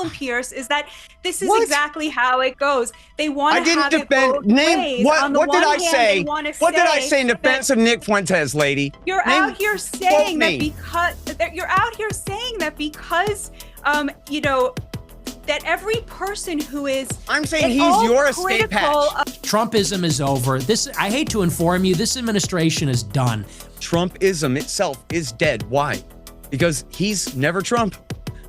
problem, Piers, is that this is exactly how it goes. They want to have it both ways. What did I say? What did I say in defense of Nick Fuentes, lady? You're out here saying that because you know, that every person who is, I'm saying he's your escape hatch. Trumpism is over. I hate to inform you, this administration is done. Trumpism itself is dead. Why? Because he's never Trump.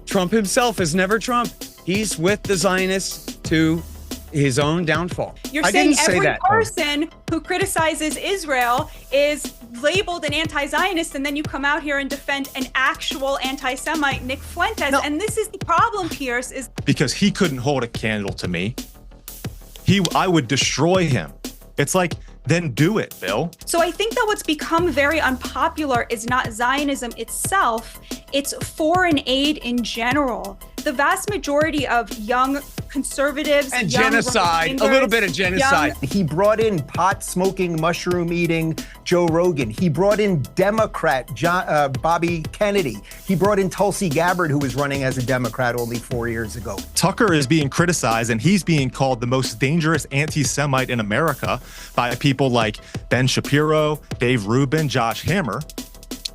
Trump himself is never Trump. He's with the Zionists to his own downfall. You're saying every person who criticizes Israel is labeled an anti-Zionist, and then you come out here and defend an actual anti-Semite, Nick Fuentes. No. And this is the problem, Piers, is because he couldn't hold a candle to me. I would destroy him. It's like, then do it, Bill. So I think that what's become very unpopular is not Zionism itself, it's foreign aid in general. The vast majority of young conservatives and genocide, a little bit of genocide. He brought in pot-smoking, mushroom-eating Joe Rogan. He brought in Democrat Bobby Kennedy. He brought in Tulsi Gabbard, who was running as a Democrat only 4 years ago. Tucker is being criticized, and he's being called the most dangerous anti-Semite in America by people like Ben Shapiro, Dave Rubin, Josh Hammer,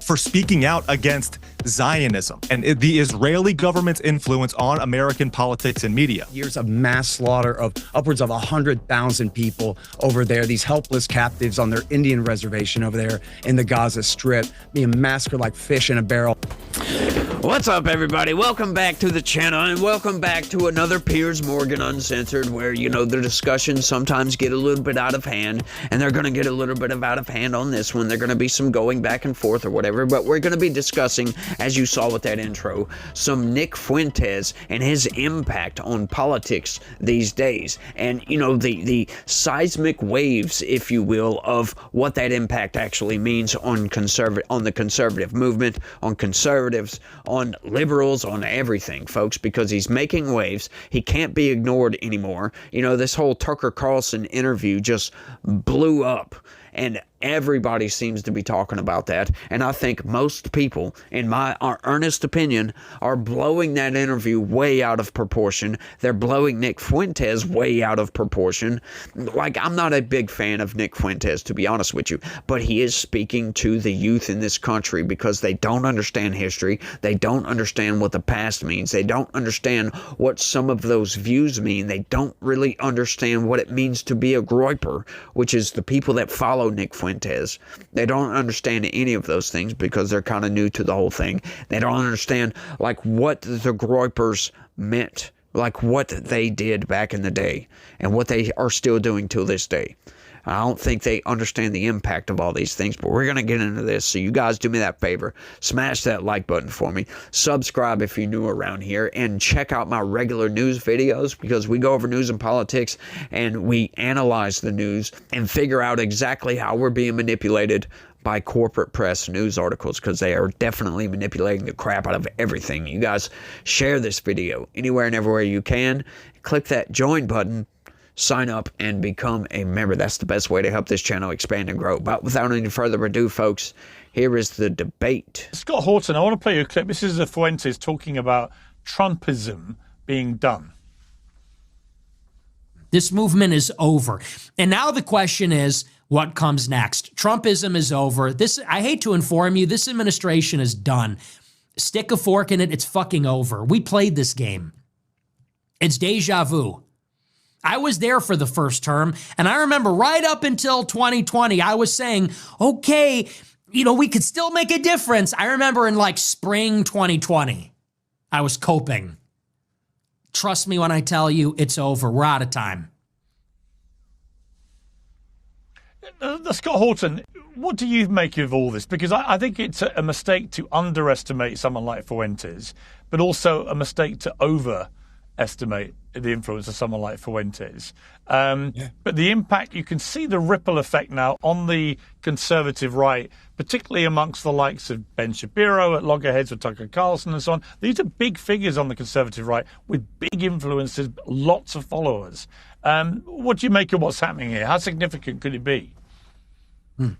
for speaking out against Zionism and the Israeli government's influence on American politics and media. Years of mass slaughter of upwards of 100,000 people over there, these helpless captives on their Indian reservation over there in the Gaza Strip, being massacred like fish in a barrel. What's up, everybody? Welcome back to the channel, and welcome back to another Piers Morgan Uncensored, where, you know, the discussions sometimes get a little bit out of hand, and they're going to get a little bit out of hand on this one. They're going to be some going back and forth or whatever, but we're going to be discussing, as you saw with that intro, some Nick Fuentes and his impact on politics these days, and, you know, the seismic waves, if you will, of what that impact actually means on the conservative movement, on conservatives, on liberals, on everything, folks, because he's making waves. He can't be ignored anymore. You know, this whole Tucker Carlson interview just blew up, and everybody seems to be talking about that, and I think most people, in my earnest opinion, are blowing that interview way out of proportion. They're blowing Nick Fuentes way out of proportion. Like, I'm not a big fan of Nick Fuentes, to be honest with you, but he is speaking to the youth in this country because they don't understand history. They don't understand what the past means. They don't understand what some of those views mean. They don't really understand what it means to be a groyper, which is the people that follow Nick Fuentes. They don't understand any of those things because they're kind of new to the whole thing. They don't understand, like, what the groypers meant, like what they did back in the day and what they are still doing till this day. I don't think they understand the impact of all these things, but we're going to get into this. So you guys do me that favor. Smash that like button for me. Subscribe if you're new around here. And check out my regular news videos, because we go over news and politics and we analyze the news and figure out exactly how we're being manipulated by corporate press news articles, because they are definitely manipulating the crap out of everything. You guys share this video anywhere and everywhere you can. Click that join button. Sign up and become a member. That's the best way to help this channel expand and grow. But without any further ado, folks, here is the debate. Scott Horton, I want to play you a clip. This is Fuentes talking about Trumpism being done. This movement is over. And now the question is, what comes next? Trumpism is over. I hate to inform you, this administration is done. Stick a fork in it, it's fucking over. We played this game. It's deja vu. I was there for the first term, and I remember right up until 2020, I was saying, okay, you know, we could still make a difference. I remember in like spring 2020, I was coping. Trust me when I tell you, it's over. We're out of time. Scott Horton, what do you make of all this? Because I think it's a mistake to underestimate someone like Fuentes, but also a mistake to overestimate the influence of someone like Fuentes. But the impact, you can see the ripple effect now on the conservative right, particularly amongst the likes of Ben Shapiro at loggerheads with Tucker Carlson and so on. These are big figures on the conservative right with big influences, lots of followers. What do you make of what's happening here? How significant could it be? I've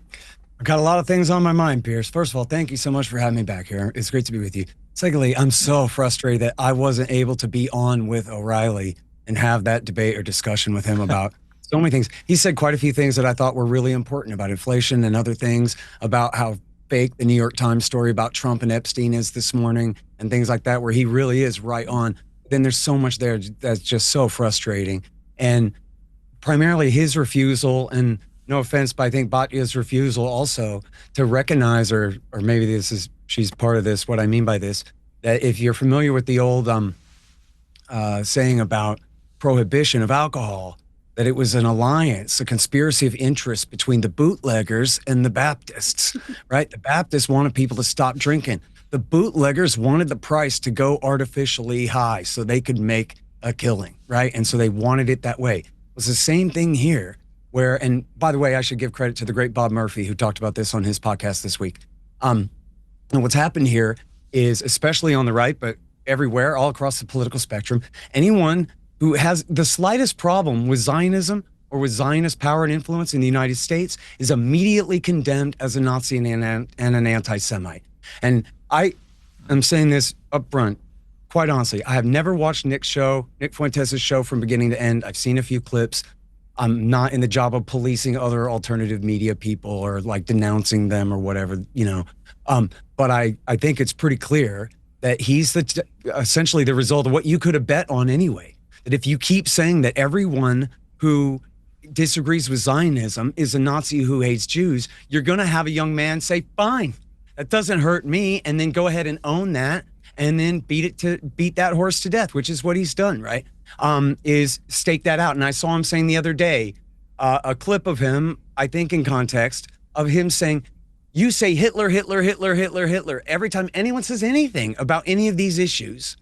got a lot of things on my mind, Piers. First of all, thank you so much for having me back here. It's great to be with you. Secondly, I'm so frustrated that I wasn't able to be on with O'Reilly and have that debate or discussion with him about so many things. He said quite a few things that I thought were really important about inflation and other things, about how fake the New York Times story about Trump and Epstein is this morning and things like that, where he really is right on. Then there's so much there that's just so frustrating. And primarily his refusal, and no offense, but I think Batya's refusal also to recognize, or maybe she's part of this, what I mean by this, that if you're familiar with the old saying about prohibition of alcohol, that it was an alliance, a conspiracy of interest between the bootleggers and the Baptists, right? The Baptists wanted people to stop drinking. The bootleggers wanted the price to go artificially high so they could make a killing, right? And so they wanted it that way. It was the same thing here where, and by the way, I should give credit to the great Bob Murphy who talked about this on his podcast this week. And what's happened here is, especially on the right, but everywhere, all across the political spectrum, anyone who has the slightest problem with Zionism or with Zionist power and influence in the United States is immediately condemned as a Nazi and an anti-Semite. And I am saying this up front, quite honestly, I have never watched Nick Fuentes' show from beginning to end. I've seen a few clips. I'm not in the job of policing other alternative media people or like denouncing them or whatever, you know. But I think it's pretty clear that he's essentially the result of what you could have bet on anyway. That if you keep saying that everyone who disagrees with Zionism is a Nazi who hates Jews, you're going to have a young man say, fine, that doesn't hurt me, and then go ahead and own that and then beat that horse to death, which is what he's done, right? Is stake that out. And I saw him saying the other day, a clip of him, I think in context, of him saying, you say Hitler, Hitler, Hitler, Hitler, Hitler, every time anyone says anything about any of these issues.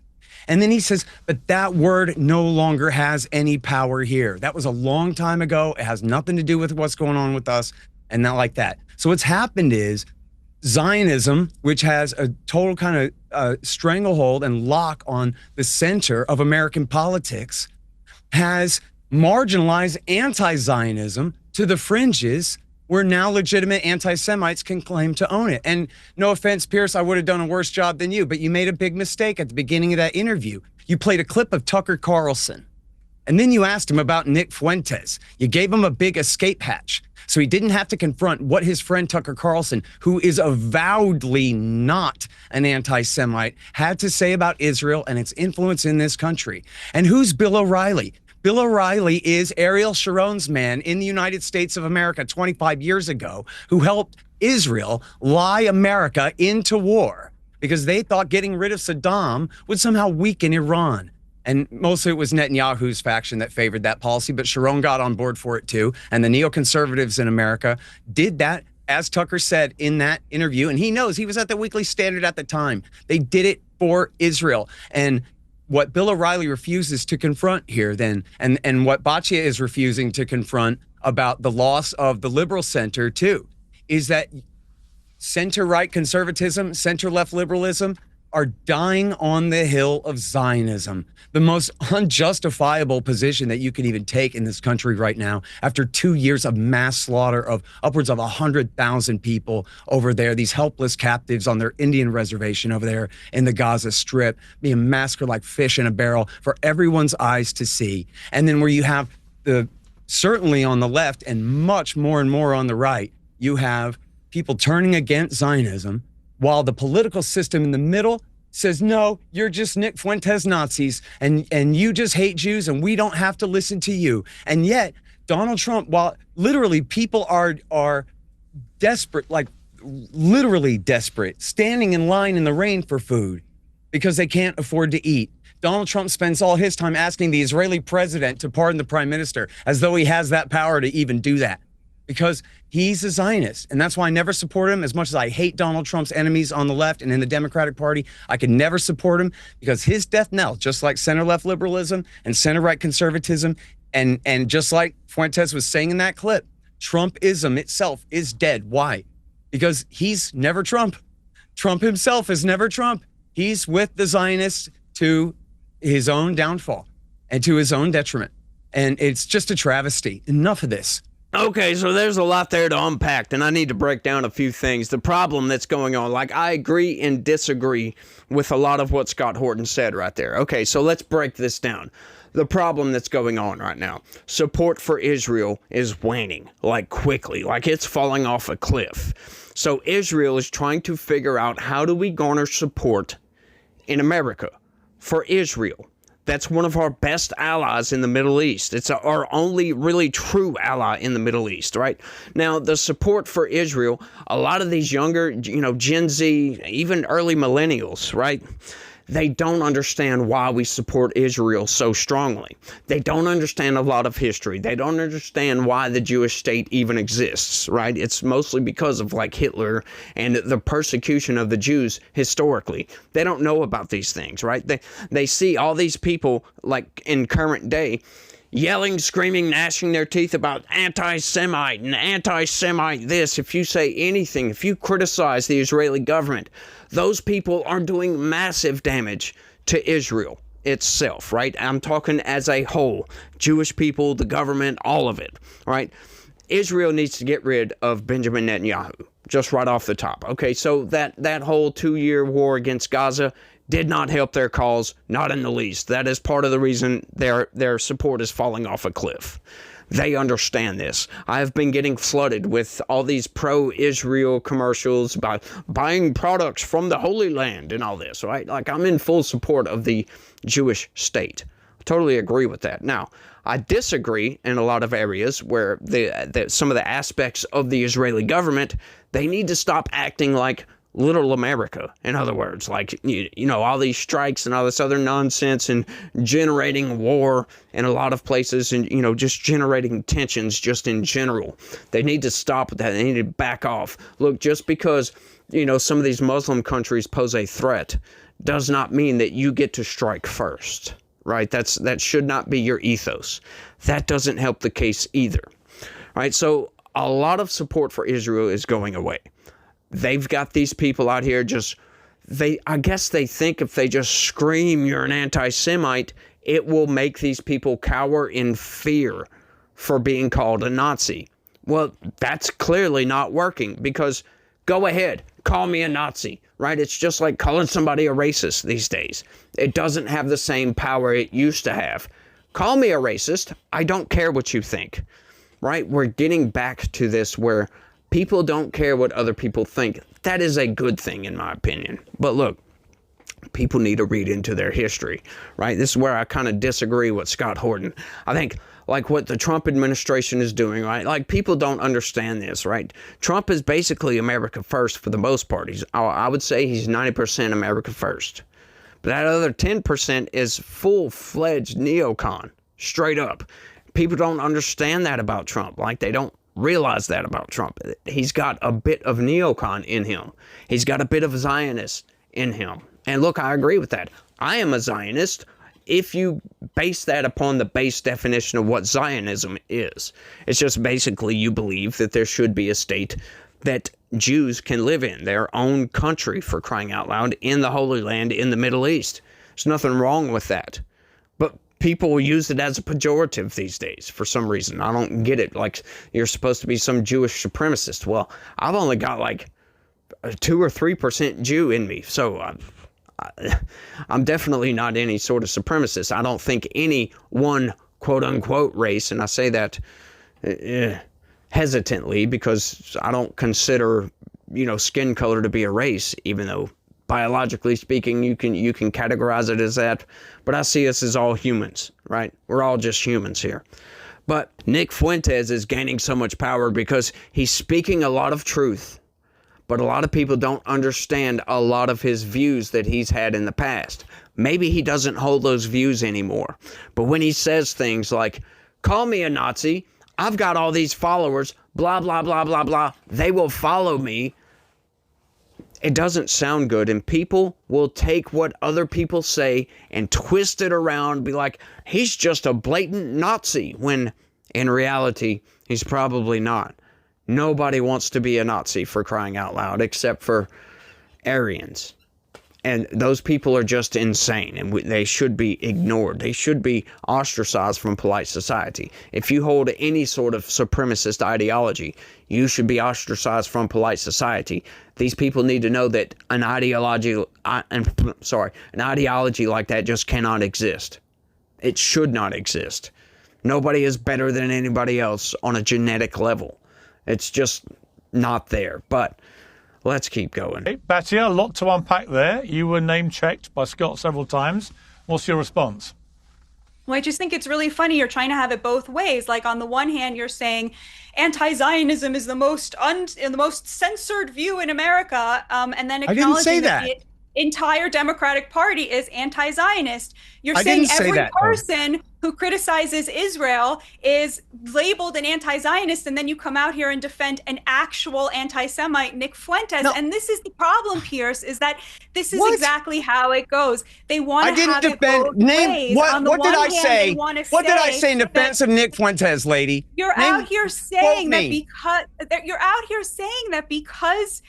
And then he says, but that word no longer has any power here. That was a long time ago. It has nothing to do with what's going on with us and not like that. So what's happened is Zionism, which has a total kind of stranglehold and lock on the center of American politics, has marginalized anti-Zionism to the fringes where now legitimate anti-Semites can claim to own it. And no offense, Piers, I would have done a worse job than you, but you made a big mistake at the beginning of that interview. You played a clip of Tucker Carlson, and then you asked him about Nick Fuentes. You gave him a big escape hatch, so he didn't have to confront what his friend Tucker Carlson, who is avowedly not an anti-Semite, had to say about Israel and its influence in this country. And who's Bill O'Reilly? Bill O'Reilly is Ariel Sharon's man in the United States of America 25 years ago, who helped Israel lie America into war because they thought getting rid of Saddam would somehow weaken Iran. And mostly it was Netanyahu's faction that favored that policy, but Sharon got on board for it too. And the neoconservatives in America did that, as Tucker said in that interview. And he knows, he was at the Weekly Standard at the time. They did it for Israel. And what Bill O'Reilly refuses to confront here then, and what Batya is refusing to confront about the loss of the liberal center too, is that center-right conservatism, center-left liberalism are dying on the hill of Zionism, the most unjustifiable position that you could even take in this country right now after 2 years of mass slaughter of upwards of 100,000 people over there, these helpless captives on their Indian reservation over there in the Gaza Strip, being massacred like fish in a barrel for everyone's eyes to see. And then where you have certainly on the left and much more and more on the right, you have people turning against Zionism, while the political system in the middle says, no, you're just Nick Fuentes Nazis and you just hate Jews and we don't have to listen to you. And yet Donald Trump, while literally people are desperate, like literally desperate, standing in line in the rain for food because they can't afford to eat. Donald Trump spends all his time asking the Israeli president to pardon the prime minister as though he has that power to even do that. Because he's a Zionist. And that's why I never support him. As much as I hate Donald Trump's enemies on the left and in the Democratic Party, I could never support him because his death knell, just like center-left liberalism and center-right conservatism, and just like Fuentes was saying in that clip, Trumpism itself is dead. Why? Because he's never Trump. Trump himself is never Trump. He's with the Zionists to his own downfall and to his own detriment. And it's just a travesty. Enough of this. Okay, so there's a lot there to unpack, and I need to break down a few things. The problem that's going on, like I agree and disagree with a lot of what Scott Horton said right there. Okay, so let's break this down. The problem that's going on right now, support for Israel is waning, like quickly, like it's falling off a cliff. So Israel is trying to figure out, how do we garner support in America for Israel? That's one of our best allies in the Middle East. It's our only really true ally in the Middle East, right? Now, the support for Israel, a lot of these younger, Gen Z, even early millennials, right? They don't understand why we support Israel so strongly. They don't understand a lot of history. They don't understand why the Jewish state even exists, right? It's mostly because of like Hitler and the persecution of the Jews historically. They don't know about these things, right? They see all these people like in current day yelling, screaming, gnashing their teeth about anti-Semite and anti-Semite this. If you say anything, if you criticize the Israeli government, those people are doing massive damage to Israel itself, right? I'm talking as a whole. Jewish people, the government, all of it, right? Israel needs to get rid of Benjamin Netanyahu, just right off the top. Okay, so that whole 2-year war against Gaza did not help their cause, not in the least. That is part of the reason their support is falling off a cliff. They understand this. I have been getting flooded with all these pro-Israel commercials about buying products from the Holy Land and all this, right? Like, I'm in full support of the Jewish state. I totally agree with that. Now, I disagree in a lot of areas where some of the aspects of the Israeli government, they need to stop acting like little America. In other words, like, all these strikes and all this other nonsense and generating war in a lot of places and, just generating tensions just in general. They need to stop that. They need to back off. Look, just because, some of these Muslim countries pose a threat does not mean that you get to strike first, right? That should not be your ethos. That doesn't help the case either, right? So a lot of support for Israel is going away. They've got these people out here I guess they think if they just scream you're an anti-Semite, it will make these people cower in fear for being called a Nazi. Well, that's clearly not working, because go ahead, call me a Nazi, right? It's just like calling somebody a racist these days. It doesn't have the same power it used to have. Call me a racist. I don't care what you think, right? We're getting back to this where people don't care what other people think. That is a good thing, in my opinion. But look, people need to read into their history, right? This is where I kind of disagree with Scott Horton. I think, like, what the Trump administration is doing, right? Like, people don't understand this, right? Trump is basically America first for the most part. I would say he's 90% America first. But that other 10% is full-fledged neocon, straight up. People don't understand that about Trump. Like, they don't realize that about Trump. He's got a bit of neocon in him. He's got a bit of Zionist in him. And look, I agree with that. I am a Zionist if you base that upon the base definition of what Zionism is. It's just basically you believe that there should be a state that Jews can live in, their own country, for crying out loud, in the Holy Land, in the Middle East. There's nothing wrong with that. But people use it as a pejorative these days for some reason. I don't get it. Like, you're supposed to be some Jewish supremacist. Well, I've only got like a 2 or 3% Jew in me. So I'm definitely not any sort of supremacist. I don't think any one quote unquote race, and I say that hesitantly because I don't consider, skin color to be a race, even though biologically speaking, you can categorize it as that, but I see us as all humans, right? We're all just humans here. But Nick Fuentes is gaining so much power because he's speaking a lot of truth, but a lot of people don't understand a lot of his views that he's had in the past. Maybe he doesn't hold those views anymore, but when he says things like, call me a Nazi, I've got all these followers, blah, blah, blah, blah, blah, they will follow me. It doesn't sound good, and people will take what other people say and twist it around, be like, he's just a blatant Nazi, when in reality, he's probably not. Nobody wants to be a Nazi, for crying out loud, except for Aryans. And those people are just insane, and they should be ignored. They should be ostracized from polite society. If you hold any sort of supremacist ideology, you should be ostracized from polite society. These people need to know that an ideology like that just cannot exist. It should not exist. Nobody is better than anybody else on a genetic level. It's just not there. But let's keep going. Hey, Batia, a lot to unpack there. You were name-checked by Scott several times. What's your response? Well, I just think it's really funny. You're trying to have it both ways. Like, on the one hand, you're saying anti-Zionism is the most censored view in America, and then acknowledging that the entire Democratic Party is anti-Zionist. You're saying every person who criticizes Israel is labeled an anti-Zionist, and then you come out here and defend an actual anti-Semite, Nick Fuentes. No. And this is the problem, Pierce, is that this is exactly how it goes. They want to have it both ways. What did I say? What did I say in defense of Nick Fuentes, lady? You're out here saying that because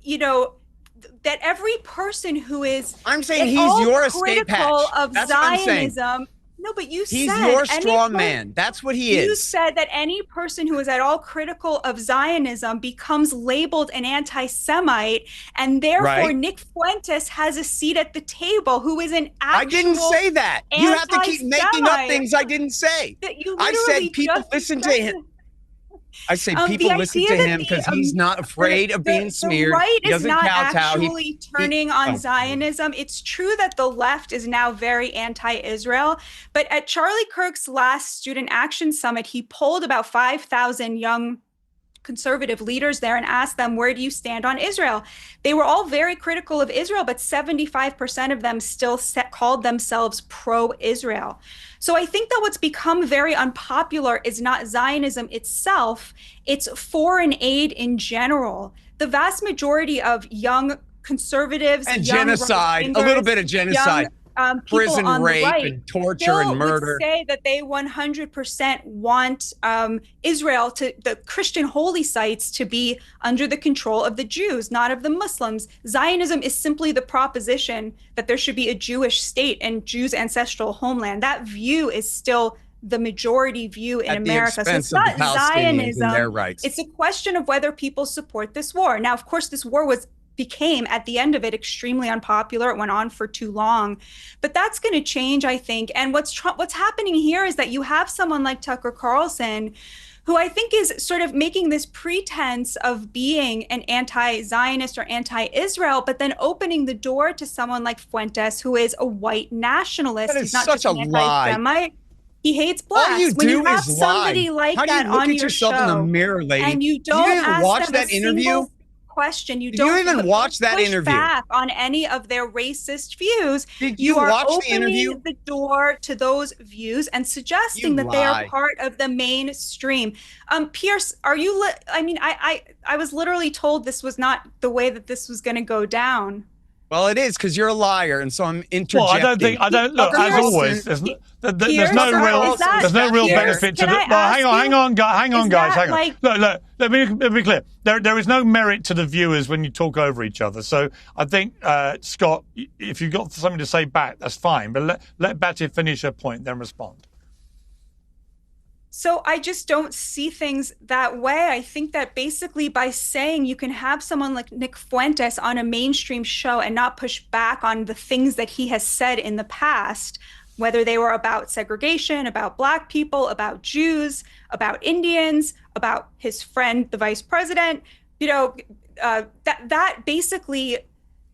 you know, that every person who is he's your escape hatch. Of That's Zionism. No, but he's your straw man. That's what he is. You said that any person who is at all critical of Zionism becomes labeled an anti-Semite, and therefore Nick Fuentes has a seat at the table. Who is an actual? I didn't say that. You have to keep making up things I didn't say. I said people listen to him. I say people listen to him because he's not afraid of being smeared. The right he doesn't is not kowtow. actually turning on Zionism. It's true that the left is now very anti-Israel, but at Charlie Kirk's last Student Action Summit, he polled about 5,000 young conservative leaders there and asked them, where do you stand on Israel? They were all very critical of Israel, but 75% of them still called themselves pro-Israel. So I think that what's become very unpopular is not Zionism itself, it's foreign aid in general. The vast majority of young conservatives and genocide, a little bit of genocide. Prison rape and torture and murder. Would say that they 100% want Israel, to the Christian holy sites, to be under the control of the Jews, not of the Muslims. Zionism is simply the proposition that there should be a Jewish state and Jews' ancestral homeland. That view is still the majority view in America. So it's not Zionism. It's a question of whether people support this war. Now, of course, this war became, at the end of it, extremely unpopular. It went on for too long. But that's going to change, I think. And what's happening here is that you have someone like Tucker Carlson, who I think is sort of making this pretense of being an anti-Zionist or anti-Israel, but then opening the door to someone like Fuentes, who is a white nationalist. That is He's not such just an anti-Semite. He hates blacks. All you when you do have is somebody lie. like How do you that look on at your yourself show, in the mirror, lady? and you don't didn't ask watch them that a interview? single question. You Did you even watch that push interview? back on any of their racist views. Did you are watch the opening interview? the door to those views and suggesting that they are part of the mainstream. Pierce, are you? I mean, I was literally told this was not the way that this was going to go down. Well, it is, because you're a liar, and so I'm interjecting. Well, I don't look, as always, there's no real benefit to the, hang on, guys. Look, let me be clear. There is no merit to the viewers when you talk over each other. So I think, Scott, if you've got something to say back, that's fine. But let Batia finish her point, then respond. So I just don't see things that way. I think that basically by saying you can have someone like Nick Fuentes on a mainstream show and not push back on the things that he has said in the past, whether they were about segregation, about Black people, about Jews, about Indians, about his friend, the vice president, that basically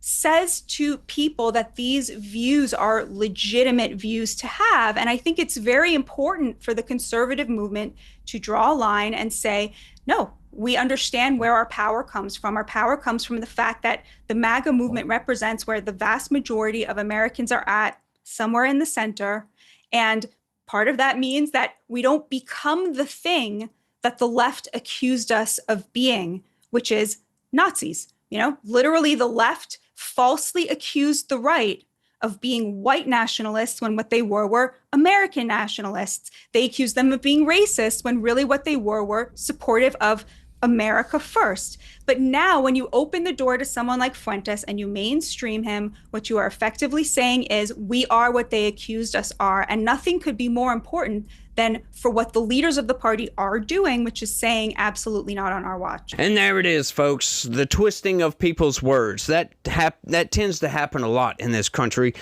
says to people that these views are legitimate views to have. And I think it's very important for the conservative movement to draw a line and say, no, we understand where our power comes from. Our power comes from the fact that the MAGA movement represents where the vast majority of Americans are at, somewhere in the center. And part of that means that we don't become the thing that the left accused us of being, which is Nazis. Literally the left falsely accused the right of being white nationalists when what they were American nationalists. They accused them of being racist when really what they were supportive of America first. But now when you open the door to someone like Fuentes and you mainstream him, what you are effectively saying is we are what they accused us are. And nothing could be more important than for what the leaders of the party are doing, which is saying absolutely not on our watch. And there it is, folks. The twisting of people's words. That tends to happen a lot in this country.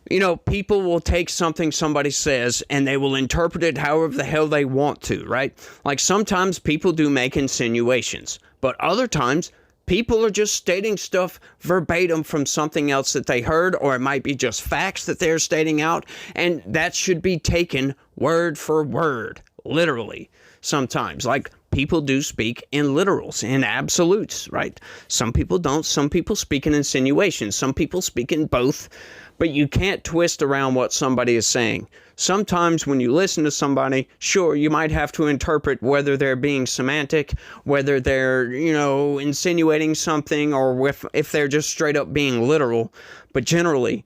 You know, people will take something somebody says and they will interpret it however the hell they want to, right? Like sometimes people do make insinuations, but other times people are just stating stuff verbatim from something else that they heard, or it might be just facts that they're stating out, and that should be taken word for word, literally, sometimes. Like, people do speak in literals, in absolutes, right? Some people don't. Some people speak in insinuations. Some people speak in both, but you can't twist around what somebody is saying. Sometimes when you listen to somebody, sure, you might have to interpret whether they're being semantic, whether they're, you know, insinuating something, or if they're just straight up being literal. But generally,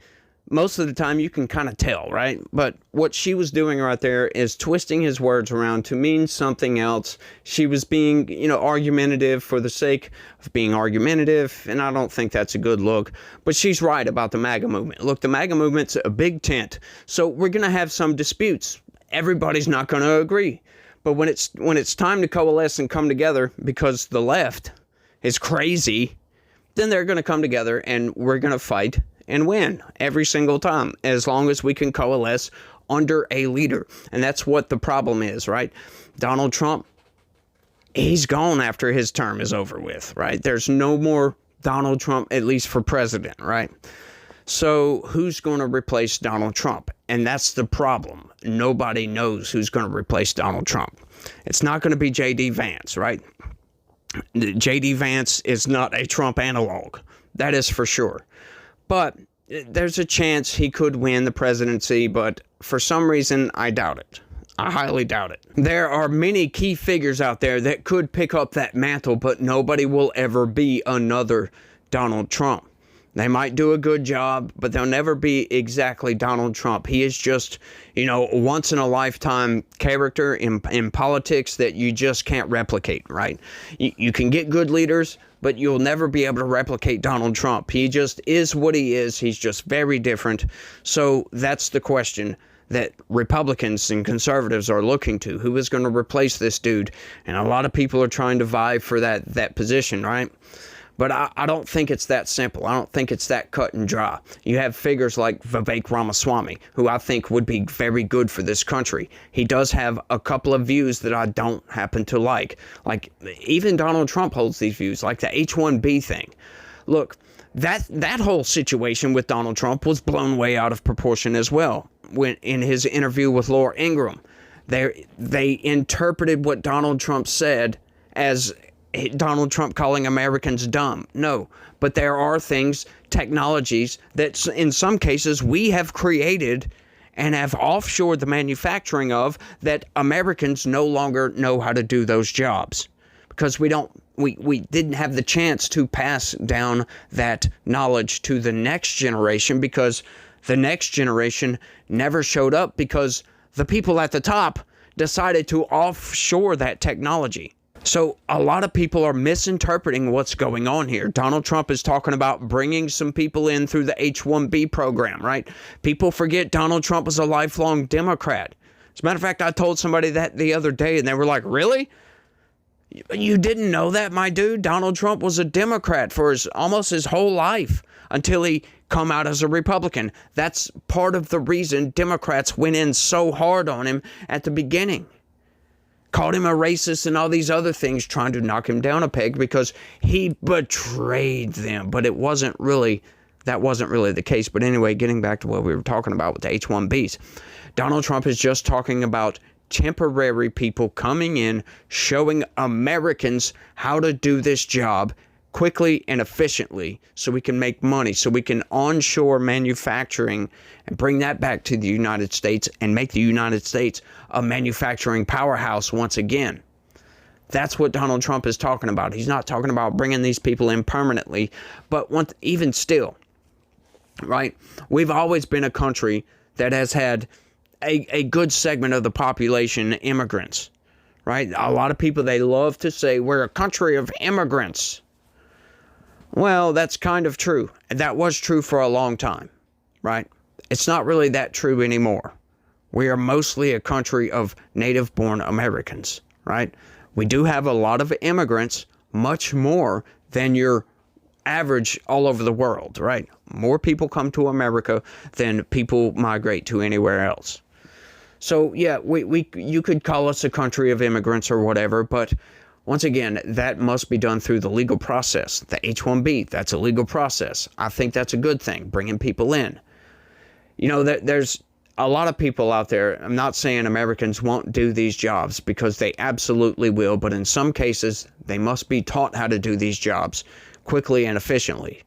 most of the time you can kind of tell, right? But what she was doing right there is twisting his words around to mean something else. She was being, you know, argumentative for the sake of being argumentative, and I don't think that's a good look. But she's right about the MAGA movement. Look, the MAGA movement's a big tent, so we're going to have some disputes. Everybody's not going to agree. But when it's time to coalesce and come together because the left is crazy, then they're going to come together and we're going to fight and win every single time, as long as we can coalesce under a leader. And that's what the problem is, right? Donald Trump, he's gone after his term is over with, right? There's no more Donald Trump, at least for president, right? So who's going to replace Donald Trump? And that's the problem. Nobody knows who's going to replace Donald Trump. It's not going to be J.D. Vance, right? J.D. Vance is not a Trump analog. That is for sure. But there's a chance he could win the presidency, but for some reason, I doubt it. I highly doubt it. There are many key figures out there that could pick up that mantle, but nobody will ever be another Donald Trump. They might do a good job, but they'll never be exactly Donald Trump. He is just, you know, a once-in-a-lifetime character in politics that you just can't replicate, right? You can get good leaders, but you'll never be able to replicate Donald Trump. He just is what he is. He's just very different. So that's the question that Republicans and conservatives are looking to. Who is going to replace this dude? And a lot of people are trying to vie for that position, right? But I don't think it's that simple. I don't think it's that cut and dry. You have figures like Vivek Ramaswamy, who I think would be very good for this country. He does have a couple of views that I don't happen to like. Like, even Donald Trump holds these views, like the H-1B thing. Look, that whole situation with Donald Trump was blown way out of proportion as well. When in his interview with Laura Ingraham, they interpreted what Donald Trump said as Donald Trump calling Americans dumb. No, but there are things, technologies, that in some cases we have created and have offshored the manufacturing of, that Americans no longer know how to do those jobs because we didn't have the chance to pass down that knowledge to the next generation, because the next generation never showed up because the people at the top decided to offshore that technology. So a lot of people are misinterpreting what's going on here. Donald Trump is talking about bringing some people in through the H-1B program, right? People forget Donald Trump was a lifelong Democrat. As a matter of fact, I told somebody that the other day, and they were like, really? You didn't know that, my dude? Donald Trump was a Democrat for almost his whole life until he come out as a Republican. That's part of the reason Democrats went in so hard on him at the beginning. Called him a racist and all these other things, trying to knock him down a peg because he betrayed them. But that wasn't really the case. But anyway, getting back to what we were talking about with the H-1Bs, Donald Trump is just talking about temporary people coming in, showing Americans how to do this job quickly and efficiently so we can make money, so we can onshore manufacturing and bring that back to the United States and make the United States a manufacturing powerhouse once again. That's what Donald Trump is talking about. He's not talking about bringing these people in permanently, but even still, right? We've always been a country that has had a good segment of the population immigrants, right? A lot of people, they love to say we're a country of immigrants. Well, that's kind of true. That was true for a long time, right? It's not really that true anymore. We are mostly a country of native-born Americans, right? We do have a lot of immigrants, much more than your average all over the world, right? More people come to America than people migrate to anywhere else. So yeah, you could call us a country of immigrants or whatever, but once again, that must be done through the legal process. The H-1B, that's a legal process. I think that's a good thing, bringing people in. You know, there's a lot of people out there. I'm not saying Americans won't do these jobs, because they absolutely will, but in some cases, they must be taught how to do these jobs quickly and efficiently.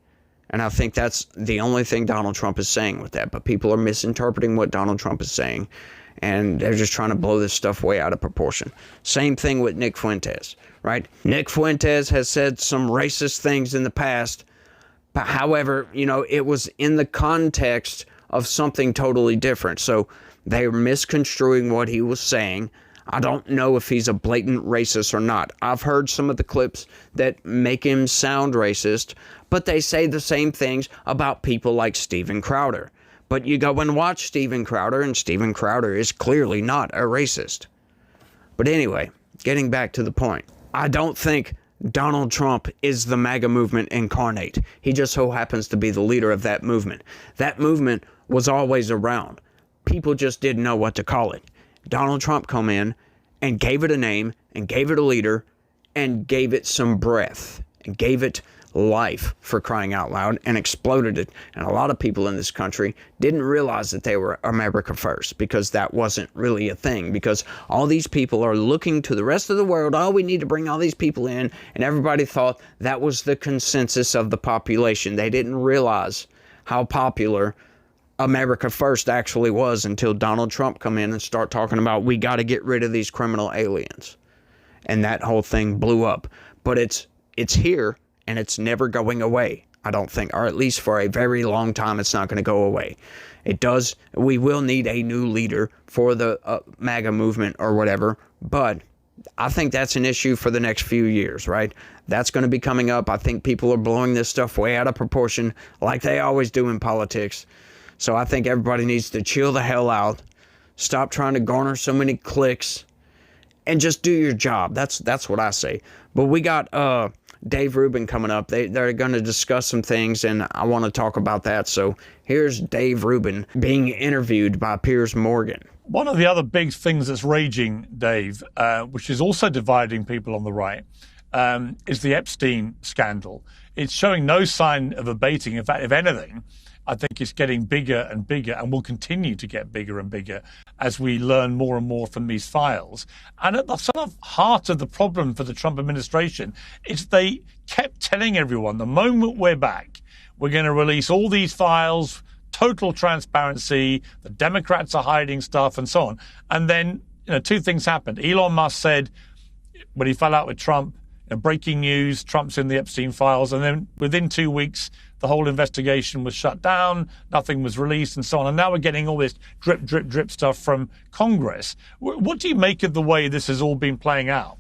And I think that's the only thing Donald Trump is saying with that. But people are misinterpreting what Donald Trump is saying, and they're just trying to blow this stuff way out of proportion. Same thing with Nick Fuentes, right? Nick Fuentes has said some racist things in the past, but however, you know, it was in the context of something totally different. So they're misconstruing what he was saying. I don't know if he's a blatant racist or not. I've heard some of the clips that make him sound racist, but they say the same things about people like Steven Crowder. But you go and watch Steven Crowder, and Steven Crowder is clearly not a racist. But anyway, getting back to the point, I don't think Donald Trump is the MAGA movement incarnate. He just so happens to be the leader of that movement. That movement was always around. People just didn't know what to call it. Donald Trump come in and gave it a name and gave it a leader and gave it some breath and gave it life, for crying out loud, and exploded it. And a lot of people in this country didn't realize that they were America first, because that wasn't really a thing, because all these people are looking to the rest of the world. Oh, we need to bring all these people in, and everybody thought that was the consensus of the population. They didn't realize how popular America first actually was until Donald Trump come in and start talking about we got to get rid of these criminal aliens, and that whole thing blew up. But it's here, and it's never going away, I don't think, or at least for a very long time it's not going to go away. We will need a new leader for the MAGA movement or whatever, but I think that's an issue for the next few years, right? That's going to be coming up. I think people are blowing this stuff way out of proportion, like they always do in politics. So I think everybody needs to chill the hell out, stop trying to garner so many clicks, and just do your job. That's what I say. But we got Dave Rubin coming up. They're going to discuss some things, and I want to talk about that. So here's Dave Rubin being interviewed by Piers Morgan. One of the other big things that's raging, Dave, which is also dividing people on the right, is the Epstein scandal. It's showing no sign of abating. In fact, if anything, I think it's getting bigger and bigger, and will continue to get bigger and bigger as we learn more and more from these files. And at the sort of heart of the problem for the Trump administration is they kept telling everyone, the moment we're back, we're going to release all these files, total transparency, the Democrats are hiding stuff, and so on. And then, two things happened. Elon Musk said, when he fell out with Trump, breaking news, Trump's in the Epstein files, and then within 2 weeks, the whole investigation was shut down, nothing was released, and so on. And now we're getting all this drip, drip, drip stuff from Congress. What do you make of the way this has all been playing out?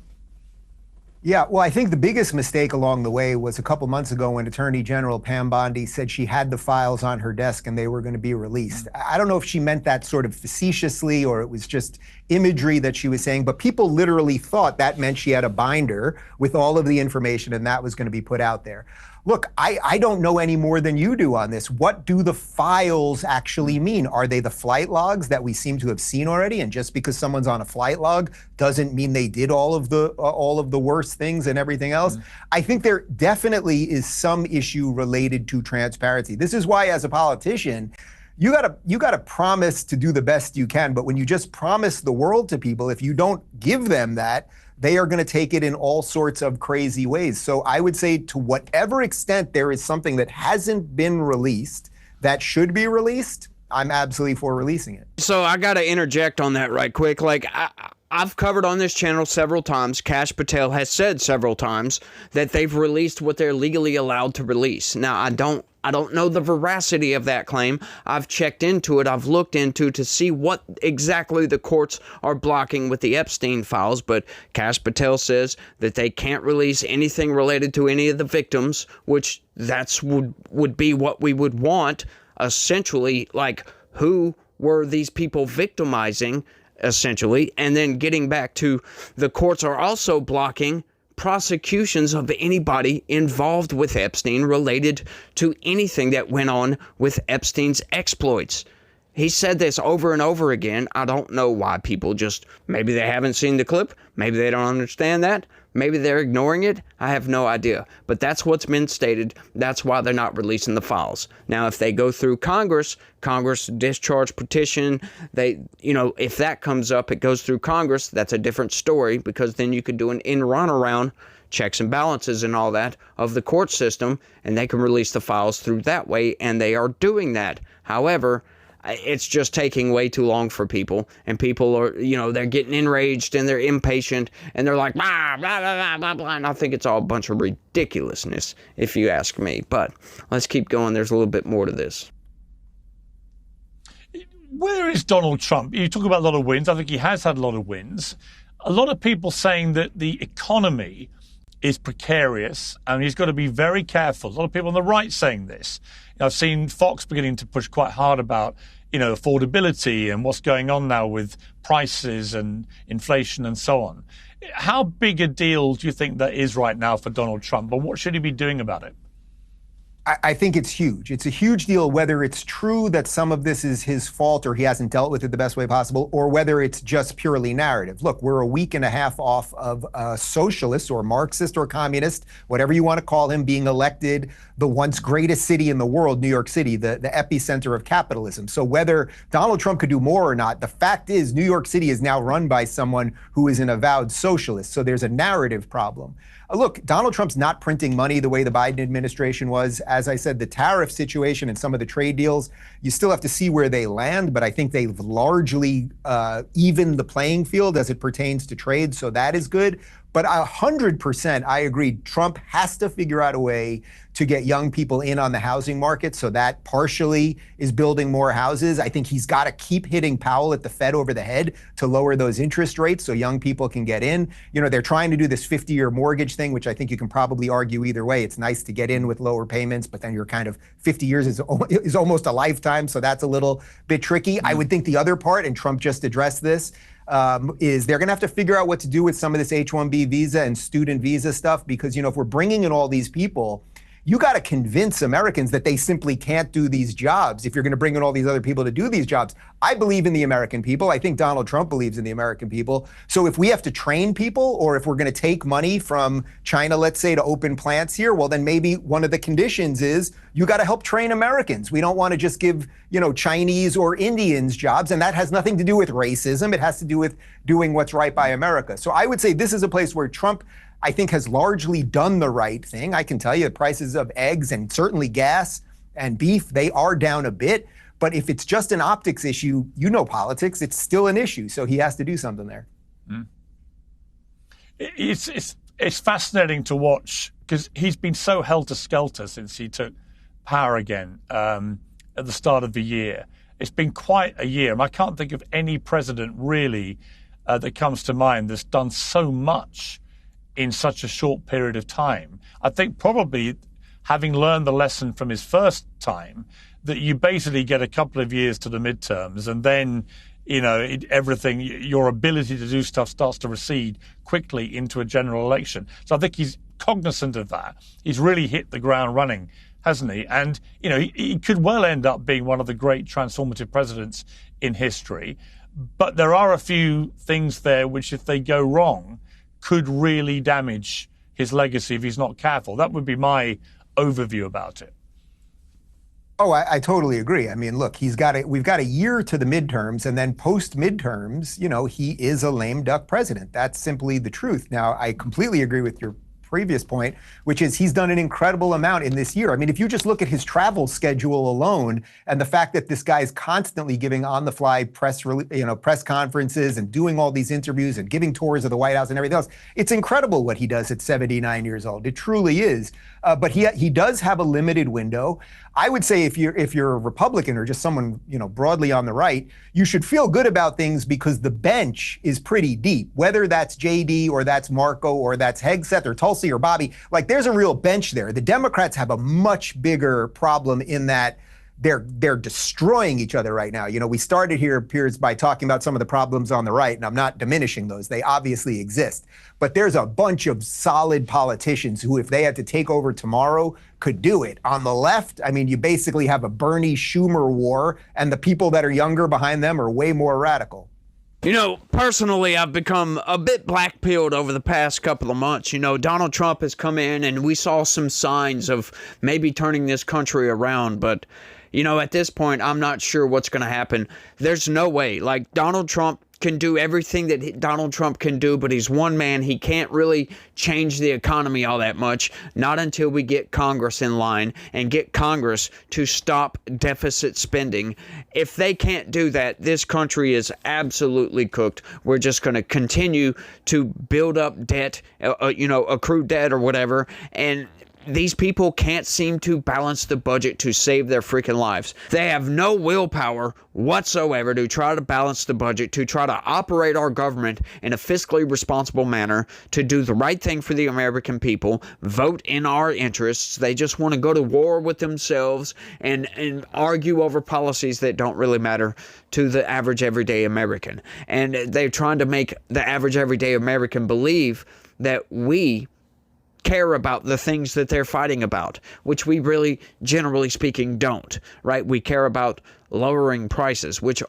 Yeah, well, I think the biggest mistake along the way was a couple months ago when Attorney General Pam Bondi said she had the files on her desk and they were going to be released. I don't know if she meant that sort of facetiously or it was just imagery that she was saying, but people literally thought that meant she had a binder with all of the information and that was going to be put out there. Look, I don't know any more than you do on this. What do the files actually mean? Are they the flight logs that we seem to have seen already? And just because someone's on a flight log doesn't mean they did all of the worst things and everything else. I think there definitely is some issue related to transparency. This is why, as a politician, you gotta promise to do the best you can. But when you just promise the world to people, if you don't give them that, they are going to take it in all sorts of crazy ways. So I would say, to whatever extent there is something that hasn't been released that should be released, I'm absolutely for releasing it. So I got to interject on that right quick. Like, I've covered on this channel several times, Kash Patel has said several times that they've released what they're legally allowed to release. Now, I don't know the veracity of that claim. I've checked into it. I've looked into to see what exactly the courts are blocking with the Epstein files, but Kash Patel says that they can't release anything related to any of the victims, which would be what we would want, essentially, like who were these people victimizing, essentially, and then getting back to the courts are also blocking prosecutions of anybody involved with Epstein related to anything that went on with Epstein's exploits. He said this over and over again. I don't know why people just, maybe they haven't seen the clip, maybe they don't understand that, maybe they're ignoring it. I have no idea. But that's what's been stated. That's why they're not releasing the files. Now, if they go through Congress discharge petition, if that comes up, it goes through Congress, that's a different story, because then you could do an in-run around checks and balances and all that of the court system, and they can release the files through that way, and they are doing that. However, it's just taking way too long for people, and people are, they're getting enraged and they're impatient and they're like, blah, blah, blah, blah, blah, and I think it's all a bunch of ridiculousness, if you ask me. But let's keep going. There's a little bit more to this. Where is Donald Trump? You talk about a lot of wins. I think he has had a lot of wins. A lot of people saying that the economy is precarious and he's got to be very careful. A lot of people on the right saying this. I've seen Fox beginning to push quite hard about, affordability and what's going on now with prices and inflation and so on. How big a deal do you think that is right now for Donald Trump, and what should he be doing about it? I think it's huge. It's a huge deal, whether it's true that some of this is his fault or he hasn't dealt with it the best way possible, or whether it's just purely narrative. Look, we're a week and a half off of a socialist or Marxist or communist, whatever you want to call him, being elected the once greatest city in the world, New York City, the epicenter of capitalism. So whether Donald Trump could do more or not, the fact is New York City is now run by someone who is an avowed socialist. So there's a narrative problem. Look, Donald Trump's not printing money the way the Biden administration was. As I said, the tariff situation and some of the trade deals, you still have to see where they land, but I think they've largely evened the playing field as it pertains to trade, so that is good. But 100%, I agree, Trump has to figure out a way to get young people in on the housing market, so that partially is building more houses. I think he's got to keep hitting Powell at the Fed over the head to lower those interest rates so young people can get in. They're trying to do this 50-year mortgage thing, which I think you can probably argue either way. It's nice to get in with lower payments, but then you're kind of 50 years is almost a lifetime, so that's a little bit tricky. I would think the other part, and Trump just addressed this, is they're going to have to figure out what to do with some of this H-1B visa and student visa stuff, because, if we're bringing in all these people, you got to convince Americans that they simply can't do these jobs if you're going to bring in all these other people to do these jobs. I believe in the American people. I think Donald Trump believes in the American people. So if we have to train people, or if we're going to take money from China, let's say, to open plants here, well, then maybe one of the conditions is you got to help train Americans. We don't want to just give, Chinese or Indians jobs. And that has nothing to do with racism. It has to do with doing what's right by America. So I would say this is a place where Trump, I think, has largely done the right thing. I can tell you the prices of eggs and certainly gas and beef, they are down a bit. But if it's just an optics issue, politics, it's still an issue. So he has to do something there. It's fascinating to watch, because he's been so helter-skelter since he took power again at the start of the year. It's been quite a year. And I can't think of any president really that comes to mind that's done so much in such a short period of time. I think probably having learned the lesson from his first time, that you basically get a couple of years to the midterms, and then, everything, your ability to do stuff starts to recede quickly into a general election. So I think he's cognizant of that. He's really hit the ground running, hasn't he? And, he could well end up being one of the great transformative presidents in history. But there are a few things there which, if they go wrong, could really damage his legacy if he's not careful. That would be my overview about it. Oh, I totally agree. I mean, look, we've got a year to the midterms, and then post midterms, he is a lame duck president. That's simply the truth. Now, I completely agree with your previous point, which is he's done an incredible amount in this year. I mean, if you just look at his travel schedule alone and the fact that this guy's constantly giving on-the-fly press conferences and doing all these interviews and giving tours of the White House and everything else, it's incredible what he does at 79 years old. It truly is. But he does have a limited window. I would say if you're a Republican or just someone broadly on the right, you should feel good about things because the bench is pretty deep. Whether that's JD or that's Marco or that's Hegseth or Tulsi or Bobby, like there's a real bench there. The Democrats have a much bigger problem in that they're destroying each other right now. We started here, Piers, by talking about some of the problems on the right, and I'm not diminishing those. They obviously exist. But there's a bunch of solid politicians who, if they had to take over tomorrow, could do it. On the left, I mean, you basically have a Bernie Schumer war, and the people that are younger behind them are way more radical. Personally, I've become a bit black-pilled over the past couple of months. Donald Trump has come in, and we saw some signs of maybe turning this country around, but at this point, I'm not sure what's going to happen. There's no way. Like, Donald Trump can do everything that Donald Trump can do, but he's one man. He can't really change the economy all that much, not until we get Congress in line and get Congress to stop deficit spending. If they can't do that, this country is absolutely cooked. We're just going to continue to build up debt, accrued debt or whatever, and these people can't seem to balance the budget to save their freaking lives. They have no willpower whatsoever to try to balance the budget, to try to operate our government in a fiscally responsible manner, to do the right thing for the American people, vote in our interests. They just want to go to war with themselves and argue over policies that don't really matter to the average everyday American. And they're trying to make the average everyday American believe that we care about the things that they're fighting about, which we really, generally speaking, don't, right? We care about lowering prices, which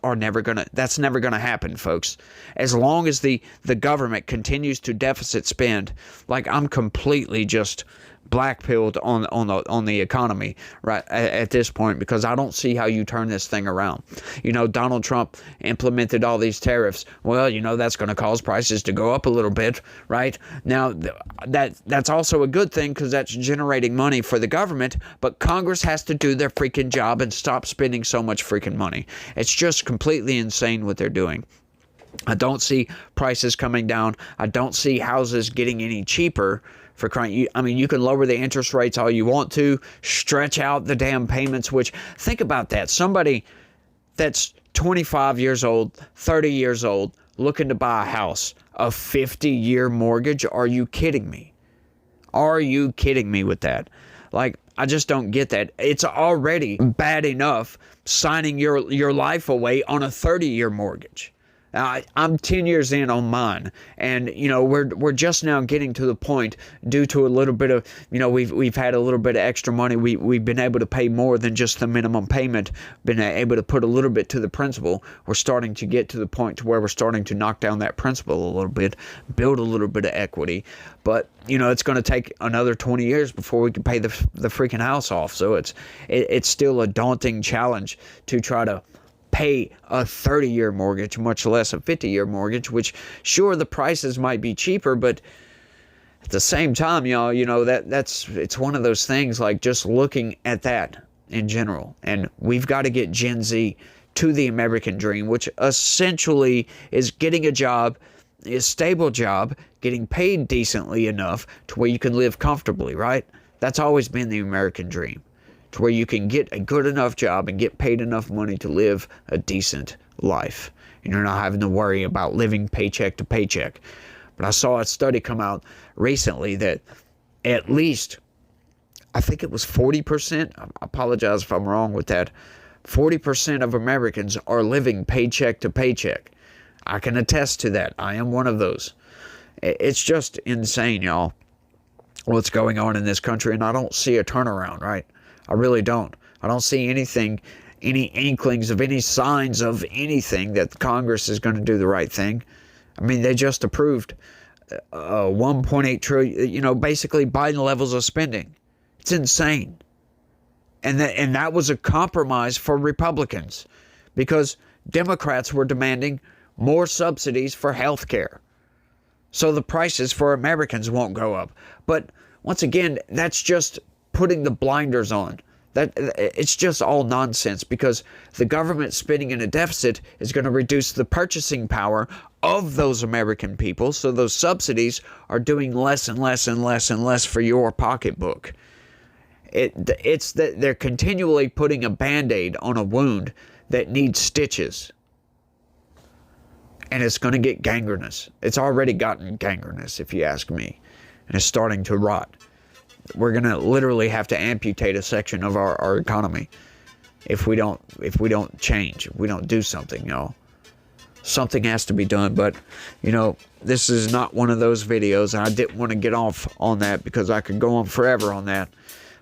that's never gonna happen, folks. As long as the government continues to deficit spend, like, I'm completely just black-pilled on the economy right at this point, because I don't see how you turn this thing around. Donald Trump implemented all these tariffs. Well, that's going to cause prices to go up a little bit, right? Now, that's also a good thing because that's generating money for the government, but Congress has to do their freaking job and stop spending so much freaking money. It's just completely insane what they're doing. I don't see prices coming down. I don't see houses getting any cheaper. For crying, you can lower the interest rates all you want to, stretch out the damn payments, which, think about that. Somebody that's 25 years old, 30 years old, looking to buy a house, a 50-year mortgage. Are you kidding me? Are you kidding me with that? Like, I just don't get that. It's already bad enough signing your life away on a 30-year mortgage. I'm 10 years in on mine, and we're just now getting to the point, due to a little bit of we've had a little bit of extra money. We've been able to pay more than just the minimum payment, been able to put a little bit to the principal. We're starting to get to the point to where we're starting to knock down that principal a little bit, build a little bit of equity. But it's going to take another 20 years before we can pay the freaking house off. So it's still a daunting challenge to try to pay a 30-year mortgage, much less a 50-year mortgage, which, sure, the prices might be cheaper, but at the same time, y'all, it's one of those things, like, just looking at that in general. And we've got to get Gen Z to the American dream, which essentially is getting a job, a stable job, getting paid decently enough to where you can live comfortably, right? That's always been the American dream, to where you can get a good enough job and get paid enough money to live a decent life. And you're not having to worry about living paycheck to paycheck. But I saw a study come out recently that at least, I think it was 40%, I apologize if I'm wrong with that, 40% of Americans are living paycheck to paycheck. I can attest to that. I am one of those. It's just insane, y'all, what's going on in this country, and I don't see a turnaround, right? I really don't. I don't see anything, any inklings of any signs of anything that Congress is going to do the right thing. I mean, they just approved 1.8 trillion, basically Biden levels of spending. It's insane. And that was a compromise for Republicans, because Democrats were demanding more subsidies for health care. so the prices for Americans won't go up. But once again, that's just putting the blinders on. That it's just all nonsense, because the government spending in a deficit is going to reduce the purchasing power of those American people. So those subsidies are doing less and less and less and less for your pocketbook. It's that they're continually putting a Band-Aid on a wound that needs stitches. And it's going to get gangrenous. It's already gotten gangrenous, if you ask me. And it's starting to rot. We're going to literally have to amputate a section of our economy if we don't change, if we don't do something, y'all. Something has to be done. But, you know, this is not one of those videos, and I didn't want to get off on that because I could go on forever on that.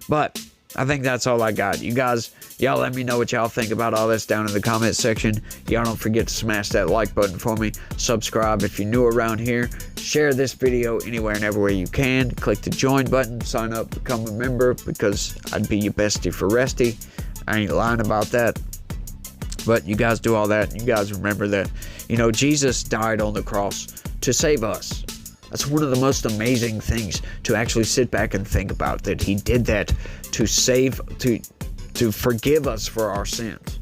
But I think that's all I got. You guys, y'all let me know what y'all think about all this down in the comment section. Y'all don't forget to smash that like button for me. Subscribe if you're new around here. Share this video anywhere and everywhere you can. Click the join button. Sign up, become a member, because I'd be your bestie for Resty. I ain't lying about that. But you guys do all that. You guys remember that, you know, Jesus died on the cross to save us. That's one of the most amazing things to actually sit back and think about, that he did that to save, to forgive us for our sins.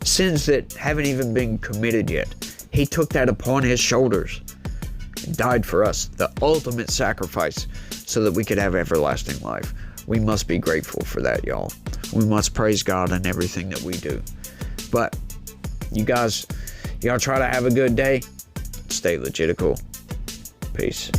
Sins that haven't even been committed yet. He took that upon his shoulders and died for us, the ultimate sacrifice, so that we could have everlasting life. We must be grateful for that, y'all. We must praise God in everything that we do. But you guys, y'all try to have a good day. Stay legitical. Peace.